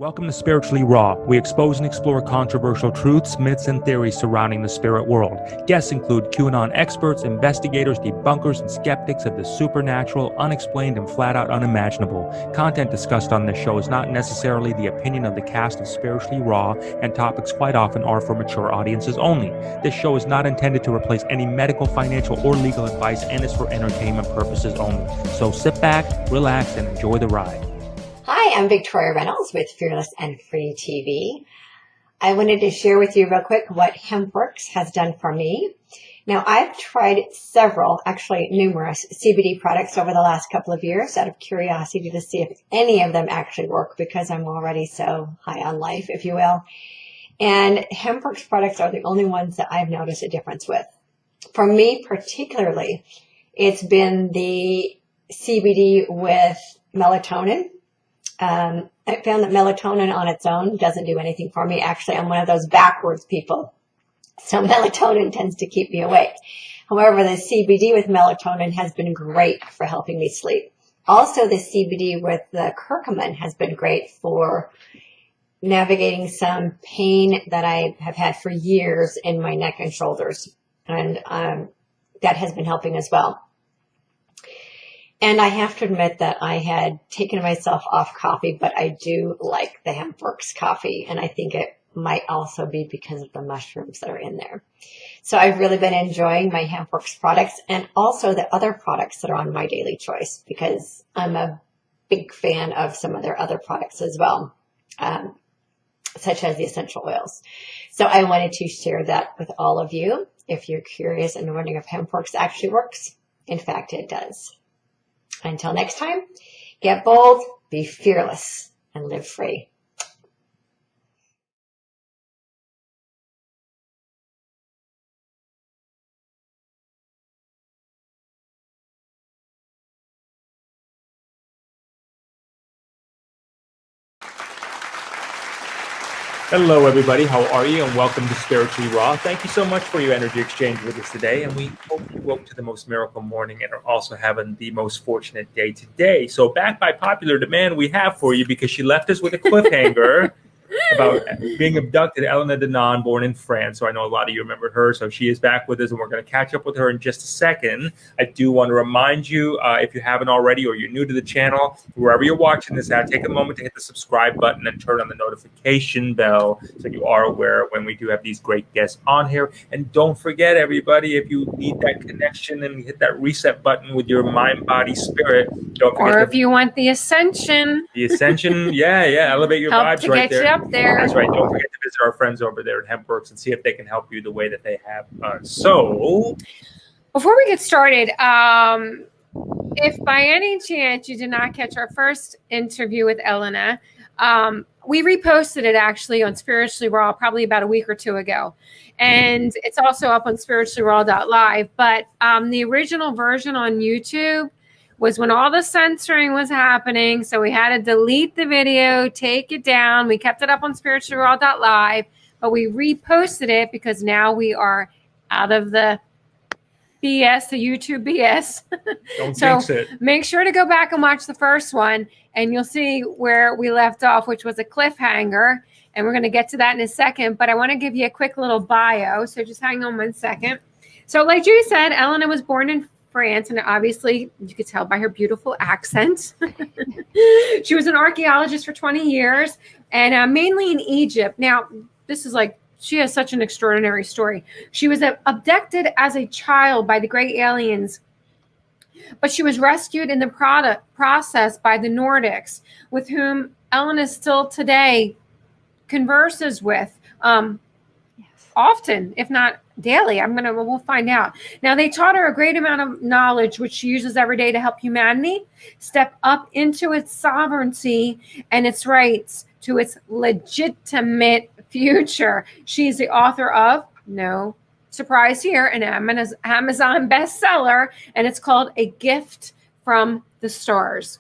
Welcome to Spiritually Raw. We expose and explore controversial truths, myths, and theories surrounding the spirit world. Guests include QAnon experts, investigators, debunkers, and skeptics of the supernatural, unexplained, and flat-out unimaginable. Content discussed on this show is not necessarily the opinion of the cast of Spiritually Raw, and topics quite often are for mature audiences only. This show is not intended to replace any medical, financial, or legal advice and is for entertainment purposes only. So sit back, relax, and enjoy the ride. Hi, I'm Victoria Reynolds with Fearless and Free TV. I wanted to share with you real quick what HempWorks has done for me. Now, I've tried several, actually numerous CBD products over the last couple of years out of curiosity to see if any of them actually work because I'm already so high on life, if you will. And HempWorks products are the only ones that I've noticed a difference with. For me particularly, it's been the CBD with melatonin. I found that melatonin on its own doesn't do anything for me. Actually, I'm one of those backwards people. So melatonin tends to keep me awake. However, the CBD with melatonin has been great for helping me sleep. Also, the CBD with the curcumin has been great for navigating some pain that I have had for years in my neck and shoulders. And that has been helping as well. And I have to admit that I had taken myself off coffee, but I do like the HempWorks coffee. And I think it might also be because of the mushrooms that are in there. So I've really been enjoying my HempWorks products and also the other products that are on my daily choice because I'm a big fan of some of their other products as well, such as the essential oils. So I wanted to share that with all of you. If you're curious and wondering if HempWorks actually works, in fact, it does. Until next time, get bold, be fearless, and live free. Hello, everybody. How are you? And welcome to Spiritually Raw. Thank you so much for your energy exchange with us today. And we hope you woke to the most miracle morning and are also having the most fortunate day today. So back by popular demand, we have for you, because she left us with a cliffhanger about being abducted, Elena Danaan, born in France. So I know a lot of you remember her. So she is back with us, and we're going to catch up with her in just a second. I do want to remind you, if you haven't already or you're new to the channel, wherever you're watching this at, take a moment to hit the subscribe button and turn on the notification bell so you are aware when we do have these great guests on here. And don't forget, everybody, if you need that connection and hit that reset button with your mind, body, spirit, don't forget. Or if you want the ascension. The ascension, yeah, elevate your vibes right there. Help to get you up there. That's right. Don't forget to visit our friends over there at HempWorks and see if they can help you the way that they have us. So, before we get started, if by any chance you did not catch our first interview with Elena, we reposted it actually on Spiritually Raw probably about a week or two ago. And it's also up on spirituallyraw.live. But the original version on YouTube was when all the censoring was happening. So we had to delete the video, take it down. We kept it up on spirituallyraw.live, but we reposted it because now we are out of the BS, the YouTube BS. Don't so jinx it. Make sure to go back and watch the first one, and you'll see where we left off, which was a cliffhanger. And we're going to get to that in a second, but I want to give you a quick little bio. So just hang on 1 second. So like Judy said, Elena was born in France, and obviously you could tell by her beautiful accent. She was an archaeologist for 20 years and mainly in Egypt. Now, this is like, she has such an extraordinary story. She was abducted as a child by the great aliens, but she was rescued in the process by the NORDICS, with whom Elena still today converses with often, if not daily. We'll find out. Now, they taught her a great amount of knowledge, which she uses every day to help humanity step up into its sovereignty and its rights to its legitimate future. She's the author of, no surprise here, an Amazon bestseller, and it's called A Gift from the Stars.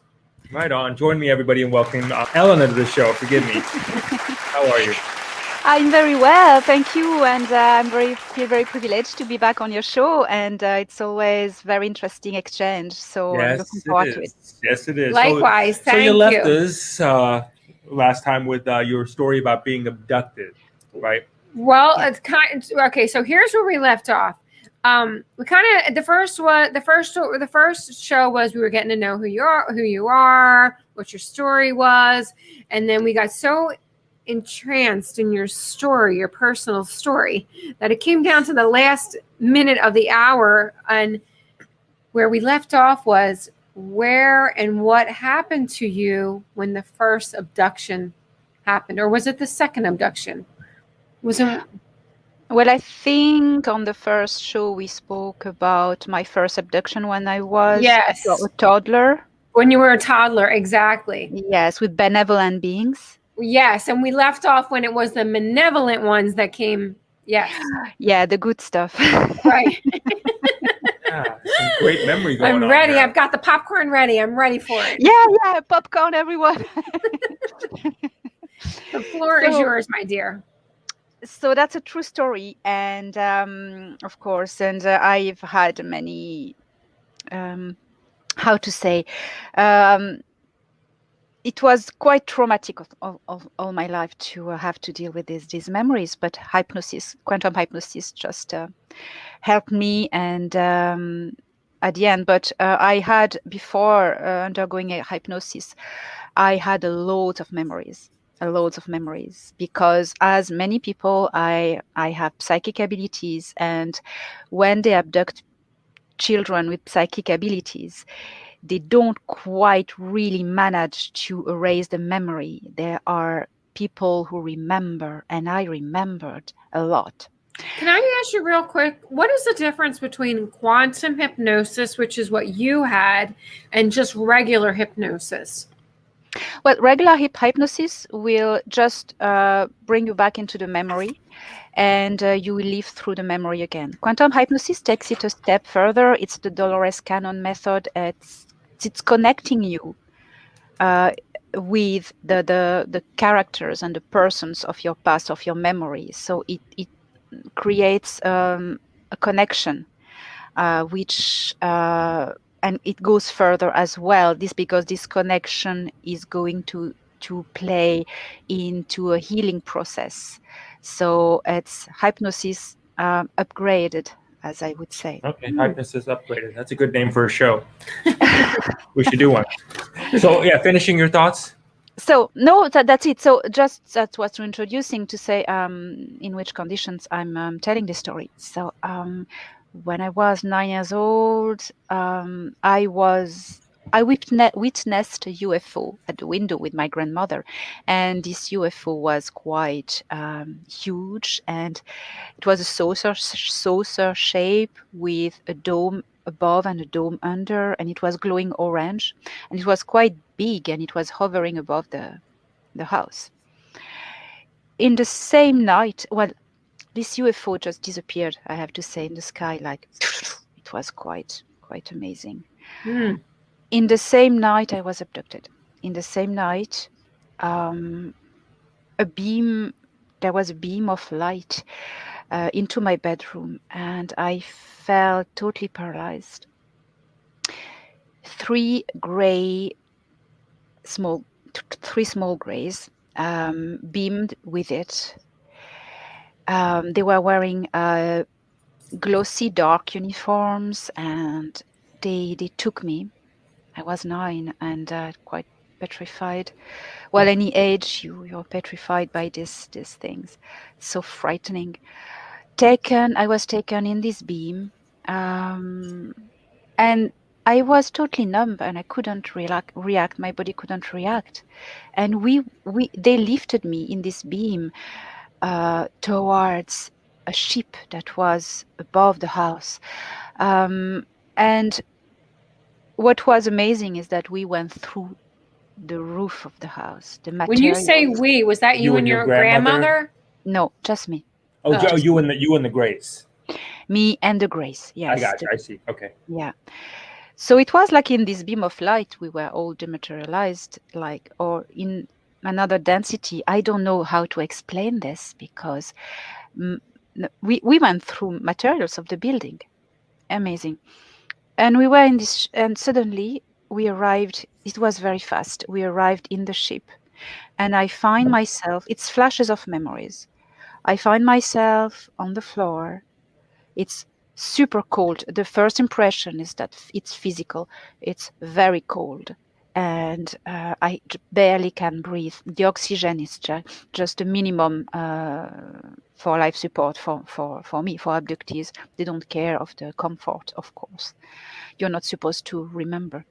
Right on. Join me, everybody, and welcome Elena to the show. Forgive me. How are you? I'm very well, thank you, and feel very privileged to be back on your show, and it's always very interesting exchange. So I'm looking forward to it. Yes, it is. Likewise, so you left us last time with your story about being abducted, right? Well, it's kind okay. So here's where we left off. We kind of the first show was we were getting to know who you are, what your story was, and then we got so entranced in your story, your personal story, that it came down to the last minute of the hour, and where we left off was where and what happened to you when the first abduction happened, or was it the second abduction? Wasn't Well, I think on the first show we spoke about my first abduction when I was Yes. a toddler. When you were a toddler, exactly. Yes, with benevolent beings. Yes, and we left off when it was the malevolent ones that came. Yes. Yeah, the good stuff. Right. Yeah, some great memory going on. I'm ready. There. I've got the popcorn ready. I'm ready for it. Yeah, popcorn, everyone. The floor is yours, my dear. So that's a true story, and of course, and I've had many, how to say, it was quite traumatic of all my life to have to deal with these memories. But quantum hypnosis, just helped me, and at the end. But I had before undergoing a hypnosis, I had a lot of memories. Because as many people, I have psychic abilities, and when they abduct children with psychic abilities, they don't quite really manage to erase the memory. There are people who remember, and I remembered a lot. Can I ask you real quick, what is the difference between quantum hypnosis, which is what you had, and just regular hypnosis? Well, regular hypnosis will just bring you back into the memory, and you will live through the memory again. Quantum hypnosis takes it a step further. It's the Dolores Cannon method. It's connecting you with the characters and the persons of your past, of your memory. So it creates a connection, which and it goes further as well. Because this connection is going to play into a healing process. So it's hypnosis upgraded, as I would say. Okay, hypnosis upgraded. That's a good name for a show. We should do one. So yeah, finishing your thoughts. So no, that's it. So just that's what's introducing to say in which conditions I'm telling the story. So when I was 9 years old, I witnessed a UFO at the window with my grandmother, and this UFO was quite huge, and it was a saucer shape with a dome above and a dome under, and it was glowing orange, and it was quite big, and it was hovering above the house. In the same night, well, this UFO just disappeared, I have to say, in the sky. Like, it was quite amazing. In the same night, I was abducted. In the same night, there was a beam of light into my bedroom, and I felt totally paralyzed. 3 small greys beamed with it. They were wearing glossy dark uniforms, and they took me. I was 9 and quite petrified. Well, any age, you're petrified by these things. So frightening. I was taken in this beam, and I was totally numb, and I couldn't react. My body couldn't react, and they lifted me in this beam towards a ship that was above the house, and what was amazing is that we went through the roof of the house. The material. When you say we, was that you and your grandmother? No, just me. Oh, you and the GREYS. Me and the GREYS. Yes. I got you. I see. Okay. Yeah. So it was like in this beam of light, we were all dematerialized, or in another density. I don't know how to explain this, because we went through materials of the building. Amazing. And we were in this, and suddenly we arrived. It was very fast. We arrived in the ship, and I find myself, it's flashes of memories. I find myself on the floor. It's super cold. The first impression is that it's physical. It's very cold. And I barely can breathe. The oxygen is just a minimum for life support for me, for abductees. They don't care of the comfort, of course. You're not supposed to remember.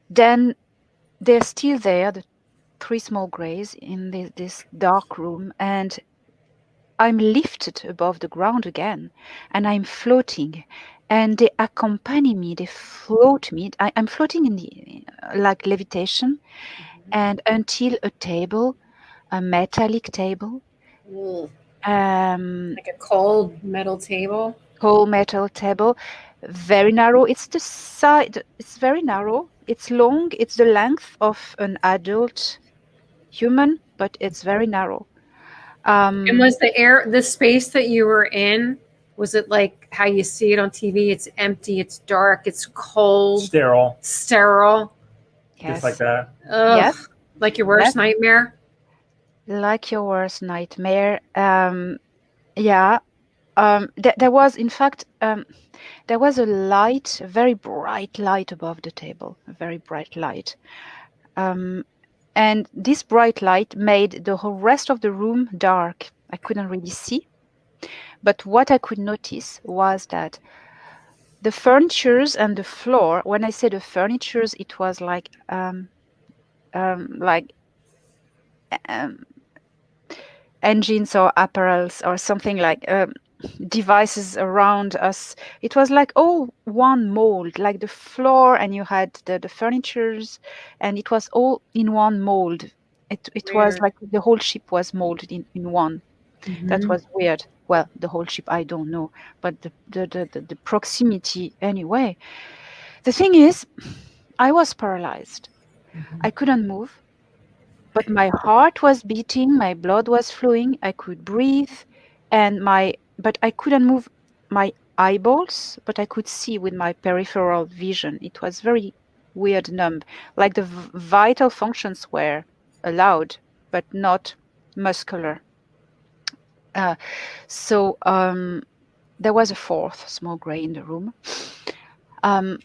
Then they're still there, the 3 small greys in this dark room, and I'm lifted above the ground again, and I'm floating, and they accompany me. They float me. I'm floating in the like levitation, and until a table, a metallic table, Ugh. um, Like a cold metal table. whole metal table, very narrow. It's the side. It's very narrow. It's long. It's the length of an adult human, but it's very narrow. And was the space that you were in, was it like how you see it on TV? It's empty, it's dark, it's cold, Sterile, sterile. Yes. just like that. Ugh. Yes. Like your worst Yes. nightmare? Like your worst nightmare. Yeah. There was, in fact, there was a light, a very bright light above the table, a very bright light. And this bright light made the whole rest of the room dark. I couldn't really see. But what I could notice was that the furnitures and the floor, when I say the furnitures, it was like engines or apparels or something like devices around us. It was like all one mold, like the floor, and you had the furnitures, and it was all in one mold. It was Weird. like the whole ship was molded in one. That Mhm. was weird. Well, the whole ship, I don't know, but the proximity anyway. The thing is, I was paralyzed. I couldn't move, but my heart was beating, my blood was flowing, I could breathe, but I couldn't move my eyeballs, but I could see with my peripheral vision. It was very weird, numb, like the vital functions were allowed, but not muscular. So there was a fourth small grey in the room, and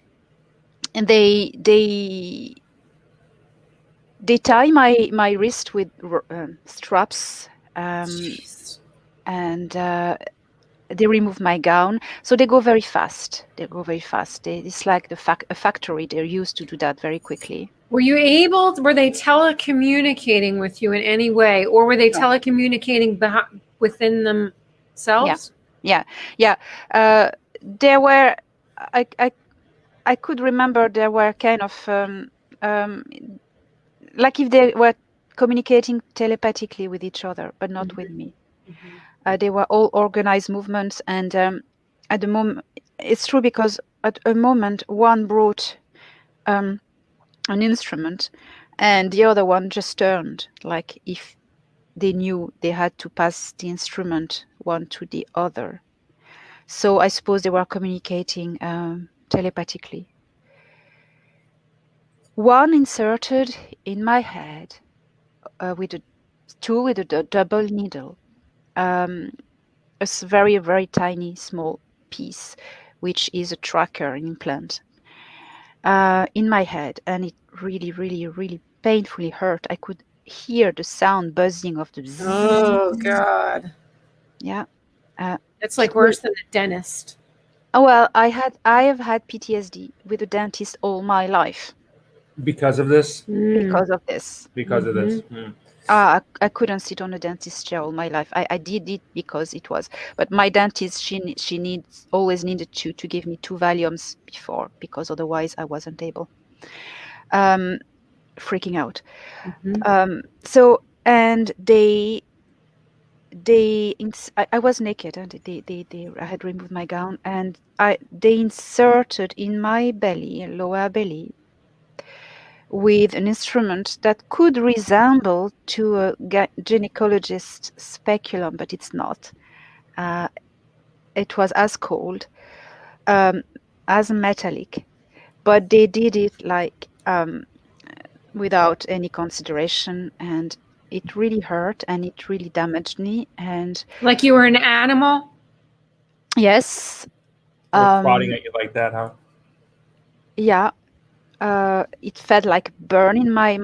they tie my wrist with straps, Jeez. and they remove my gown. So they go very fast. It's like a factory. They're used to do that very quickly. Were they telecommunicating with you in any way, or were they No. telecommunicating within themselves? Yeah. There were, I could remember there were kind of like if they were communicating telepathically with each other, but not with me. They were all organized movements, and at the moment, it's true because at a moment one brought an instrument, and the other one just turned, like if they knew they had to pass the instrument one to the other. So I suppose they were communicating telepathically. One inserted in my head with a tool with a double needle, a very, very tiny, small piece, which is a tracker, an implant, in my head. And it really, really, really painfully hurt. I could hear the sound buzzing of the zzz. Oh God. Yeah. It's like worse than the dentist. Well, I have had PTSD with a dentist all my life Because of this? because of this. Because of this. I couldn't sit on a dentist chair all my life. I did it because it was, but my dentist, she always needed to give me 2 Valiums before, because otherwise I wasn't able. Freaking out. So, and I was naked, and I had removed my gown, and they inserted in my belly, lower belly, with an instrument that could resemble to a gynecologist's speculum, but it's not. It was as cold, as metallic, but they did it like without any consideration, and it really hurt and it really damaged me. And Like you were an animal? yes, They're prodding at you like that, huh? yeah, it felt like burn in my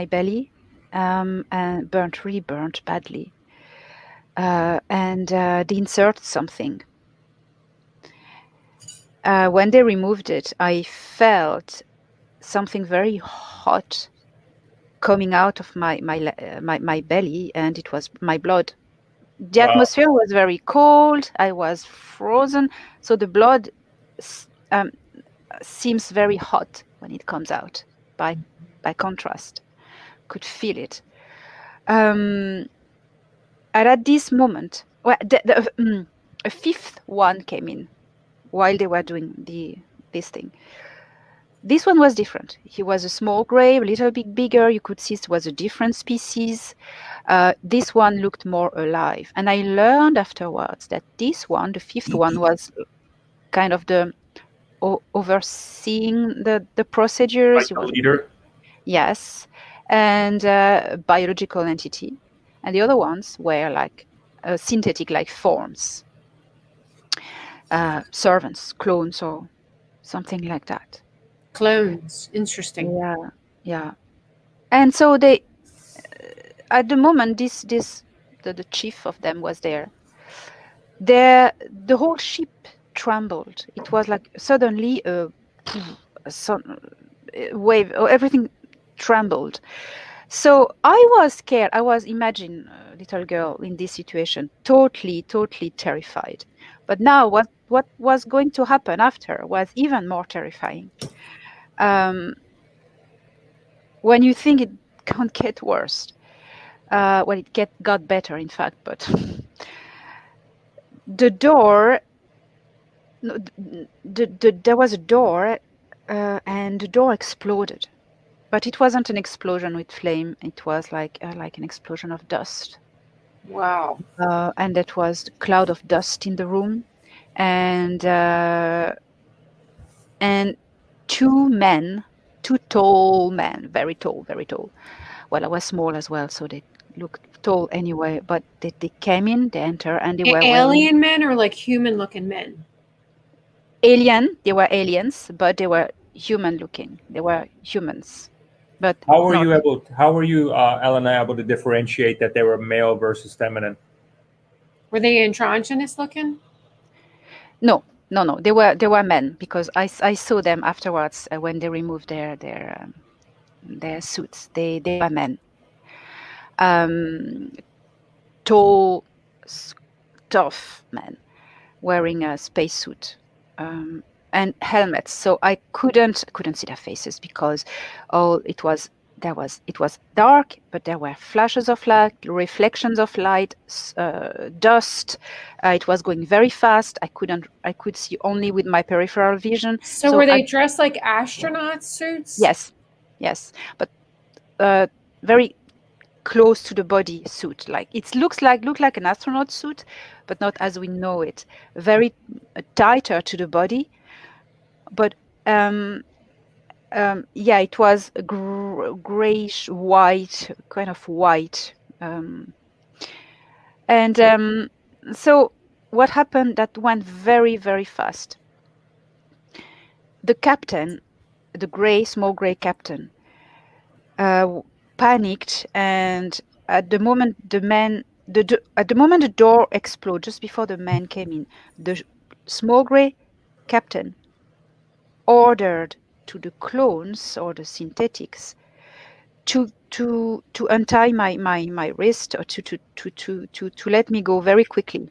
belly, and really burnt badly. And they inserted something. When they removed it, I felt something very hot coming out of my belly, and it was my blood. The Wow. atmosphere was very cold. I was frozen, so the blood seems very hot when it comes out. By contrast, could feel it. And at this moment, well, a fifth one came in while they were doing this thing. This one was different. He was a small gray, a little bit bigger. You could see it was a different species. This one looked more alive. And I learned afterwards that this one, the fifth one, was kind of the overseeing the procedures. Like the leader? Yes. And biological entity. And the other ones were like synthetic, like forms, servants, clones, or something like that. Clones. Interesting. Yeah, yeah. And so they, at the moment, the chief of them was there. The whole ship trembled. It was like suddenly a wave. Everything trembled. So I was scared. I was imagine a little girl in this situation, totally terrified. But now, what was going to happen after was even more terrifying. When you think it can't get worse, well, it got better, in fact. But the door, no, there was a door, and the door exploded. But it wasn't an explosion with flame. It was like an explosion of dust. Wow. And that was a cloud of dust in the room, and two tall men, very tall. Well, I was small as well, so they looked tall anyway. But they came in, they entered, and they were Alien men or like human looking men? alien. They were aliens, but they were human looking. They were humans. But How were you, Elena, able to differentiate that they were male versus feminine? Were they androgynous looking? No. They were men, because I saw them afterwards when they removed their suits. They were men. Tall, tough men wearing a spacesuit and helmets. So I couldn't see their faces, because it was dark, but there were flashes of light, reflections of light, dust. It was going very fast. I could see only with my peripheral vision. So were they dressed like astronaut suits? Yes, but very close to the body suit. Like it looked like an astronaut suit, but not as we know it. Very tighter to the body, but yeah, it was a grayish white, kind of white. So what happened, that went very, very fast. The captain, the small gray captain, panicked, and at the moment the door exploded, just before the man came in, the small gray captain ordered to the clones or the synthetics to untie my wrist, or to let me go very quickly.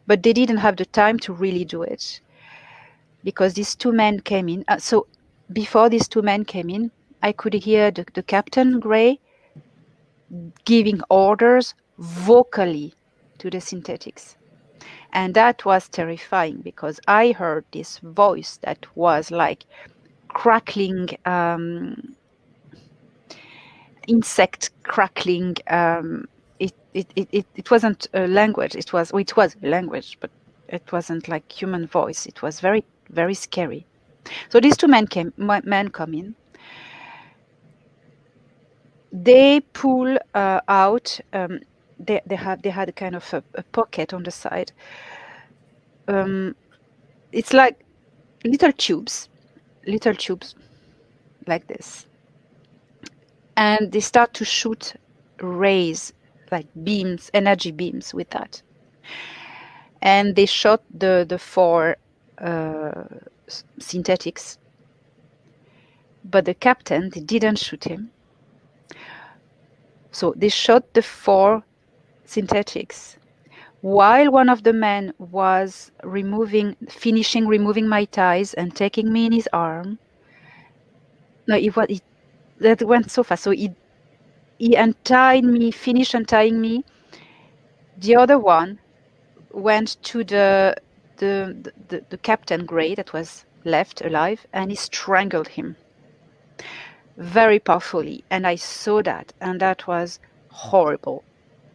But they didn't have the time to really do it, because these two men came in. So before these two men came in, I could hear the Captain Gray giving orders vocally to the synthetics. And that was terrifying, because I heard this voice that was like crackling, insect crackling. It wasn't a language. It was a language, but it wasn't like human voice. It was very, very scary. So these two men come in. they pull out. They had a kind of a pocket on the side. It's like little tubes like this, and they start to shoot rays, like beams, energy beams with that. And they shot the 4 synthetics, but the captain, they didn't shoot him. So they shot the 4 synthetics while one of the men was finishing removing my ties and taking me in his arm. No, that went so fast. So he untied me, finished untying me. The other one went to the Captain Grey that was left alive, and he strangled him very powerfully. And I saw that, and that was horrible,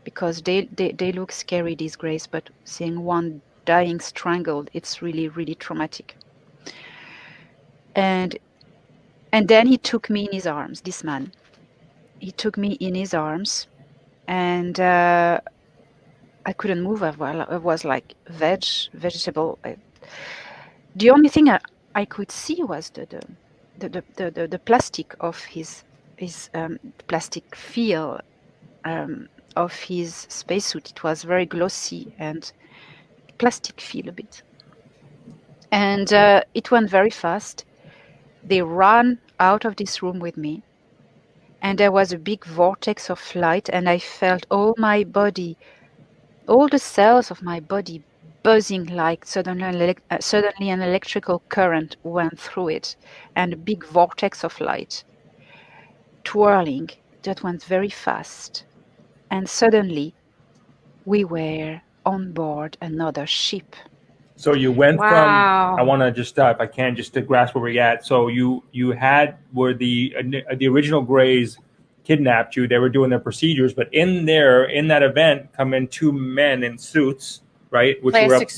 because they look scary, these Greys, but seeing one dying strangled, it's really, really traumatic. And then he took me in his arms, this man. He took me in his arms, and I couldn't move. I was like vegetable. The only thing I could see was the plastic of his plastic feel of his spacesuit. It was very glossy and plastic feel a bit. And it went very fast. They ran out of this room with me, and there was a big vortex of light, and I felt all my body, all the cells of my body buzzing, like suddenly an electrical current went through it, and a big vortex of light twirling that went very fast. And suddenly we were on board another ship. So you went Wow. from, I want to just, if I can, just to grasp where we're at. So you had where the original Greys kidnapped you. They were doing their procedures, but in that event come in 2 men in suits, right? Plastic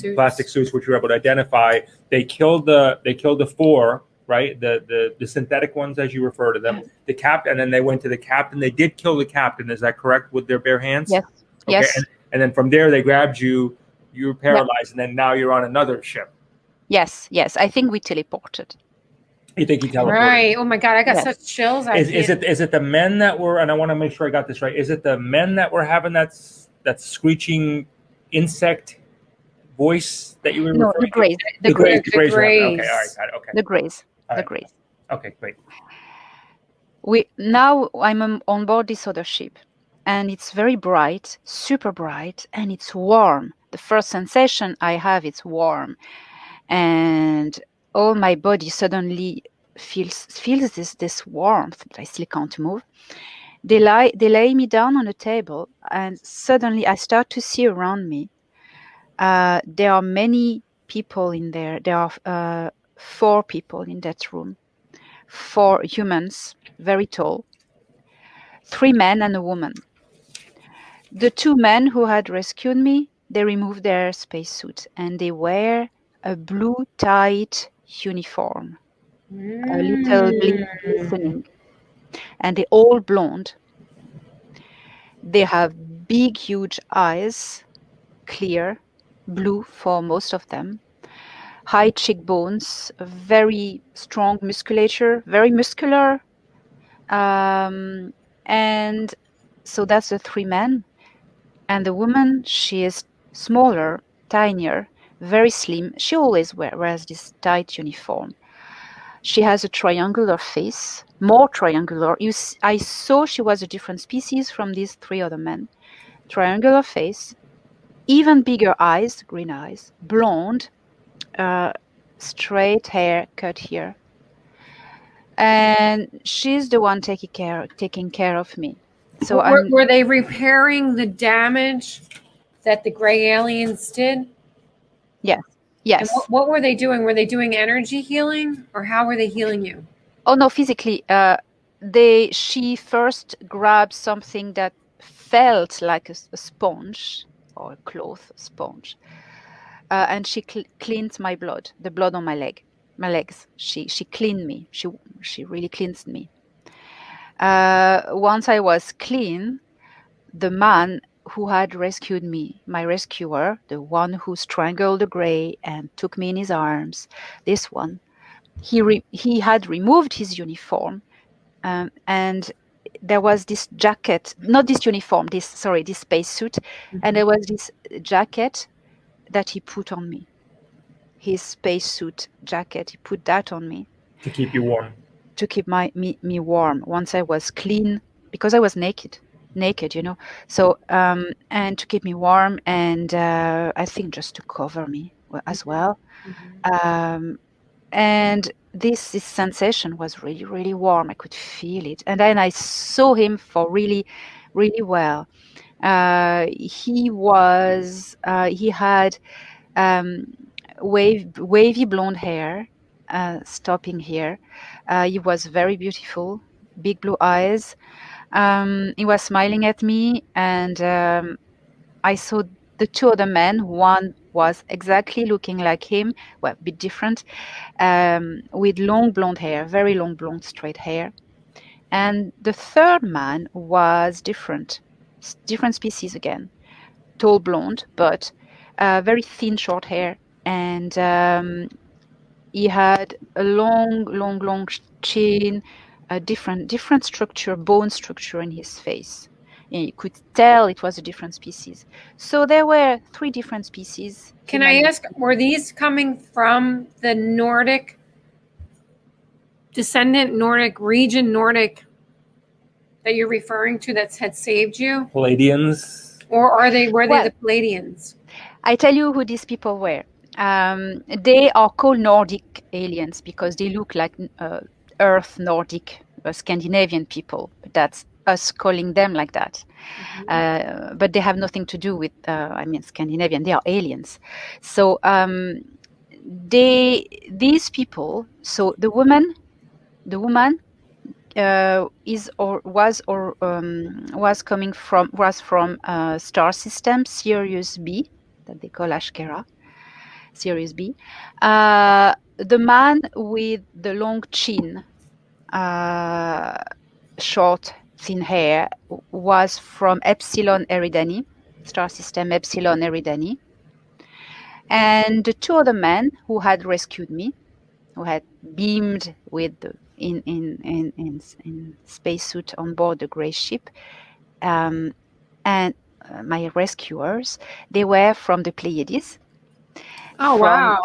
suits, which you were able to identify. They killed the 4, right? The synthetic ones, as you refer to them. The captain, and then they went to the captain. They did kill the captain. Is that correct? With their bare hands? Yes. Okay. Yes. And then from there they grabbed you. You were paralyzed, and then now you're on another ship. Yes. I think we teleported. You think he teleported? Right. Oh my God, I got such chills. Is it the men that were? And I want to make sure I got this right. Is it the men that were having that screeching insect voice that you were referring to? The Greys. The Greys. Okay, all right, got it. Okay. The Greys. All the right. Greys. Okay, great. Now I'm on board this other ship, and it's very bright, super bright, and it's warm. The first sensation I have, it's warm, and all my body suddenly feels this warmth, but I still can't move. They lay me down on a table, and suddenly I start to see around me. There are many people in there. There are 4 people in that room, 4 humans, very tall, 3 men and a woman. The 2 men who had rescued me, they removed their spacesuit, and they wear a blue tight uniform, a little glistening, and they're all blonde. They have big, huge eyes, clear, blue for most of them, high cheekbones, very strong musculature, very muscular. And so that's the 3 men. And the woman, she is smaller, tinier, very slim. She always wears this tight uniform. She has a triangular face, more triangular. I saw she was a different species from these 3 other men. Triangular face, even bigger eyes, green eyes, blonde, straight hair, cut here. And she's the one taking care of me. So were they repairing the damage that the Grey aliens did? Yes. And what were they doing? Were they doing energy healing, or how were they healing you? Oh no, physically. She first grabbed something that felt like a sponge or a cloth sponge, and she cleaned my blood, the blood on my legs. She cleaned me. She really cleansed me. Once I was clean, the man who had rescued me, my rescuer, the one who strangled the grey and took me in his arms, this one, he had removed his uniform, and there was this jacket, not this uniform, this spacesuit, and there was this jacket that he put on me. His spacesuit jacket, he put that on me to keep you warm. To keep me warm once I was clean, because I was naked, you know. So and to keep me warm, and I think just to cover me as well. And this sensation was really, really warm. I could feel it. And then I saw him for really, really well. He had wavy blonde hair, stopping here. He was very beautiful, big blue eyes. He was smiling at me, and I saw the two other men. One was exactly looking like him, well, a bit different, with long blonde hair, very long blonde straight hair. And the third man was different species again, tall blonde, but very thin short hair. And he had a long chin, a different structure, bone structure in his face. And you could tell it was a different species. So there were 3 different species. Can I ask, were these coming from the Nordic descendant, Nordic region, Nordic that you're referring to that had saved you? Palladians? Or were they the Palladians? I tell you who these people were. They are called Nordic aliens because they look like Earth Nordic, Scandinavian people. That's us calling them like that. But they have nothing to do with, Scandinavian. They are aliens. So these people. So the woman was from star system Sirius B, that they call Ashkera. Sirius B. The man with the long chin, short, thin hair, was from Epsilon Eridani, star system Epsilon Eridani. And the 2 other men who had rescued me, who had beamed with in spacesuit on board the GREYS ship, and my rescuers, they were from the Pleiades. Oh, wow.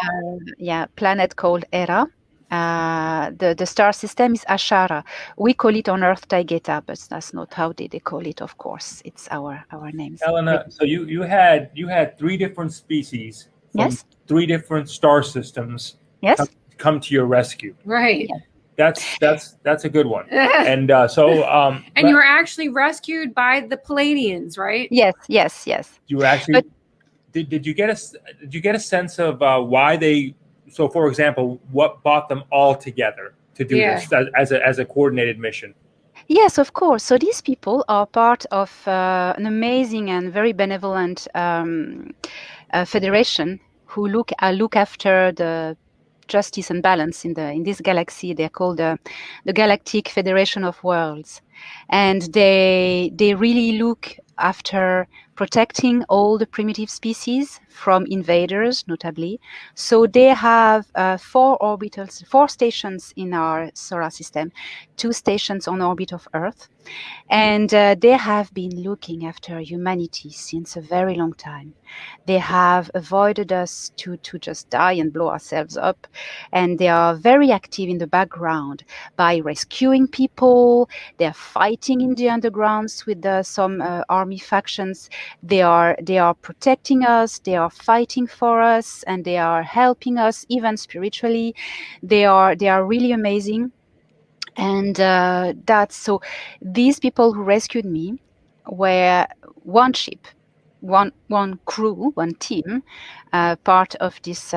Planet called Hera. The star system is Ashara. We call it on Earth Taygeta, but that's not how they call it, of course. It's our names. Elena, so you had 3 different species from Yes. 3 different star systems come to your rescue. Right. That's a good one. And and you were actually rescued by the Palladians, right? Yes. You were actually. Did you get a sense of why they? So, for example, what brought them all together to do this as a coordinated mission? Yes, of course. So these people are part of an amazing and very benevolent federation who look after the justice and balance in this galaxy. They're called the Galactic Federation of Worlds, and they really look after protecting all the primitive species from invaders, notably. So they have 4 stations in our solar system, 2 stations on orbit of Earth, and they have been looking after humanity since a very long time. They have avoided us to just die and blow ourselves up, and they are very active in the background by rescuing people. They're fighting in the undergrounds with some army factions. They are protecting us. They are fighting for us, and they are helping us even spiritually. They are really amazing. And that's so. These people who rescued me were one ship, one crew, one team, part of this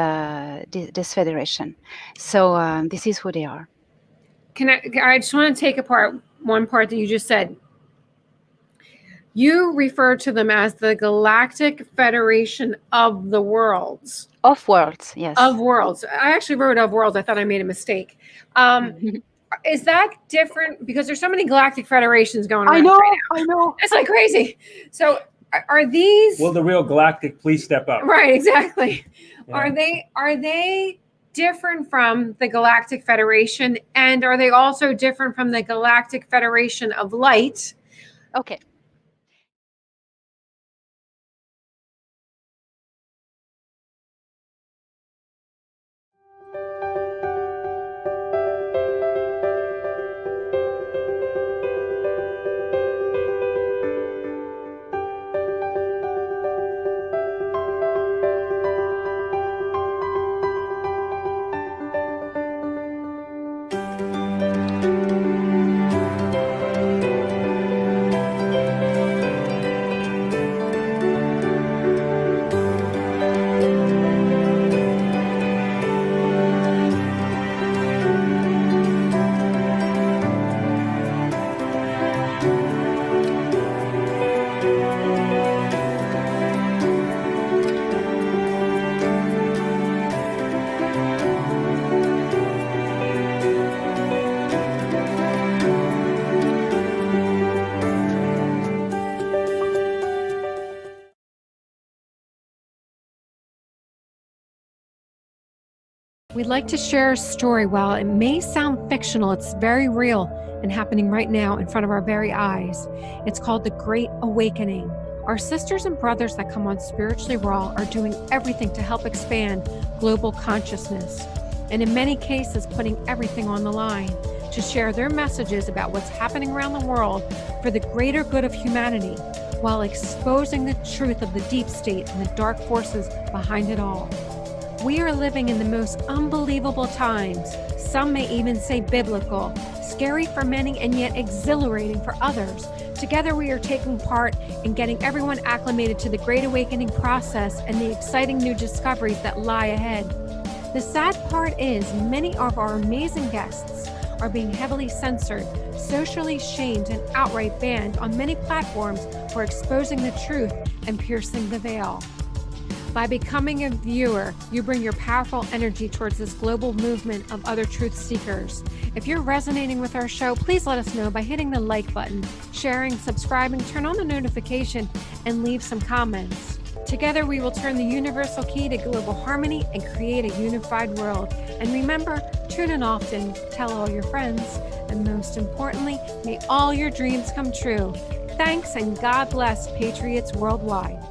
federation. So this is who they are. I just want to take apart one part that you just said. You refer to them as the Galactic Federation of the Worlds. Of Worlds, yes. Of Worlds. I actually wrote of Worlds. I thought I made a mistake. is that different? Because there's so many galactic federations going around. I know. It's like crazy. So are these? Will the real galactic please step up? Right, exactly. Yeah. Are they different from the Galactic Federation, and are they also different from the Galactic Federation of Light? Okay. We'd like to share a story. While it may sound fictional, it's very real and happening right now in front of our very eyes. It's called The Great Awakening. Our sisters and brothers that come on Spiritually Raw are doing everything to help expand global consciousness, and in many cases putting everything on the line to share their messages about what's happening around the world for the greater good of humanity, while exposing the truth of the deep state and the dark forces behind it all. We are living in the most unbelievable times. Some may even say biblical, scary for many and yet exhilarating for others. Together we are taking part in getting everyone acclimated to the Great Awakening process and the exciting new discoveries that lie ahead. The sad part is many of our amazing guests are being heavily censored, socially shamed, and outright banned on many platforms for exposing the truth and piercing the veil. By becoming a viewer, you bring your powerful energy towards this global movement of other truth seekers. If you're resonating with our show, please let us know by hitting the like button, sharing, subscribing, turn on the notification, and leave some comments. Together, we will turn the universal key to global harmony and create a unified world. And remember, tune in often, tell all your friends, and most importantly, may all your dreams come true. Thanks, and God bless Patriots worldwide.